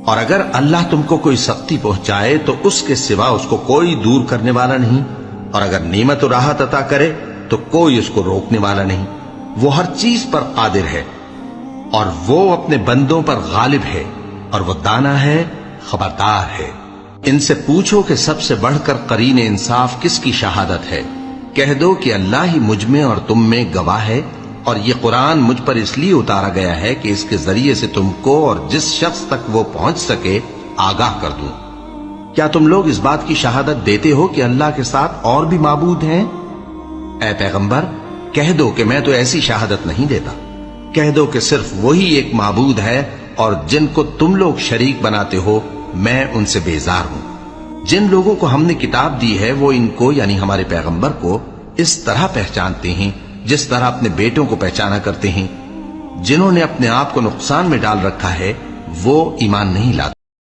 اور اگر اللہ تم کو کوئی سختی پہنچائے تو اس کے سوا اس کو کوئی دور کرنے والا نہیں، اور اگر نعمت و راحت عطا کرے تو کوئی اس کو روکنے والا نہیں۔ وہ ہر چیز پر قادر ہے اور وہ اپنے بندوں پر غالب ہے، اور وہ دانا ہے، خبردار ہے۔ ان سے پوچھو کہ سب سے بڑھ کر قرین انصاف کس کی شہادت ہے؟ کہہ دو کہ اللہ ہی مجھ میں اور تم میں گواہ ہے، اور یہ قرآن مجھ پر اس لیے اتارا گیا ہے کہ اس کے ذریعے سے تم کو اور جس شخص تک وہ پہنچ سکے آگاہ کر دوں۔ کیا تم لوگ اس بات کی شہادت دیتے ہو کہ اللہ کے ساتھ اور بھی معبود ہیں؟ اے پیغمبر کہہ دو کہ میں تو ایسی شہادت نہیں دیتا۔ کہہ دو کہ صرف وہی ایک معبود ہے، اور جن کو تم لوگ شریک بناتے ہو میں ان سے بیزار ہوں۔ جن لوگوں کو ہم نے کتاب دی ہے وہ ان کو یعنی ہمارے پیغمبر کو اس طرح پہچانتے ہیں جس طرح اپنے بیٹوں کو پہچانا کرتے ہیں۔ جنہوں نے اپنے آپ کو نقصان میں ڈال رکھا ہے وہ ایمان نہیں لاتے۔